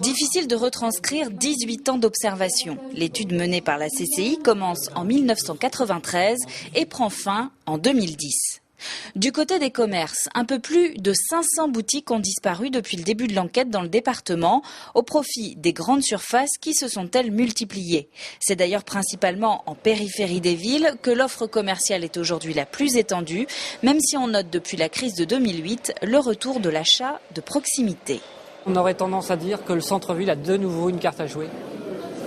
Difficile de retranscrire 18 ans d'observation. L'étude menée par la CCI commence en 1993 et prend fin en 2010. Du côté des commerces, un peu plus de 500 boutiques ont disparu depuis le début de l'enquête dans le département, au profit des grandes surfaces qui se sont elles multipliées. C'est d'ailleurs principalement en périphérie des villes que l'offre commerciale est aujourd'hui la plus étendue, même si on note depuis la crise de 2008 le retour de l'achat de proximité. On aurait tendance à dire que le centre-ville a de nouveau une carte à jouer,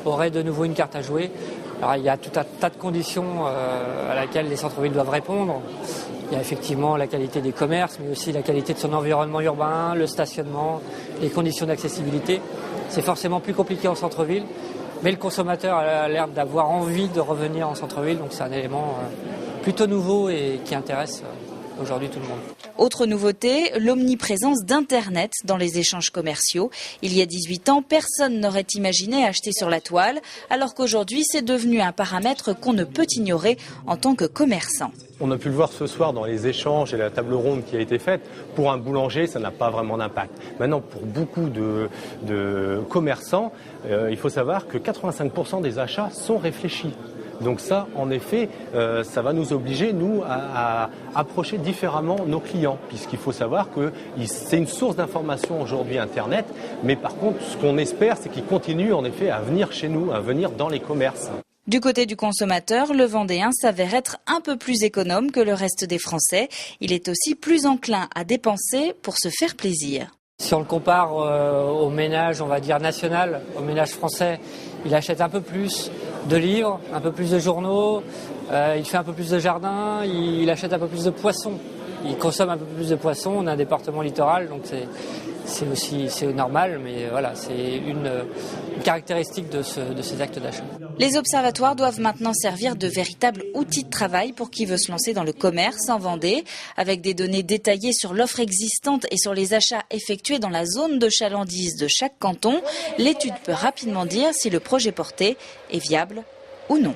Alors, il y a tout un tas de conditions à laquelle les centres-villes doivent répondre. Il y a effectivement la qualité des commerces, mais aussi la qualité de son environnement urbain, le stationnement, les conditions d'accessibilité. C'est forcément plus compliqué en centre-ville, mais le consommateur a l'air d'avoir envie de revenir en centre-ville, donc c'est un élément plutôt nouveau et qui intéresse aujourd'hui tout le monde. Autre nouveauté, l'omniprésence d'Internet dans les échanges commerciaux. Il y a 18 ans, personne n'aurait imaginé acheter sur la toile, alors qu'aujourd'hui, c'est devenu un paramètre qu'on ne peut ignorer en tant que commerçant. On a pu le voir ce soir dans les échanges et la table ronde qui a été faite. Pour un boulanger, ça n'a pas vraiment d'impact. Maintenant, pour beaucoup de commerçants, il faut savoir que 85% des achats sont réfléchis. Donc ça, en effet, ça va nous obliger, nous, à approcher différemment nos clients, puisqu'il faut savoir que c'est une source d'information aujourd'hui Internet, mais par contre, ce qu'on espère, c'est qu'ils continuent en effet à venir chez nous, à venir dans les commerces. Du côté du consommateur, le Vendéen s'avère être un peu plus économe que le reste des Français. Il est aussi plus enclin à dépenser pour se faire plaisir. Si on le compare au ménage, on va dire national, au ménage français, il achète un peu plus de livres, un peu plus de journaux, il fait un peu plus de jardin, il achète un peu plus de poissons. Il consomme un peu plus de poissons, on a un département littoral, donc c'est normal, mais voilà, c'est une caractéristique de ces actes d'achat. Les observatoires doivent maintenant servir de véritables outils de travail pour qui veut se lancer dans le commerce en Vendée. Avec des données détaillées sur l'offre existante et sur les achats effectués dans la zone de chalandise de chaque canton, l'étude peut rapidement dire si le projet porté est viable ou non.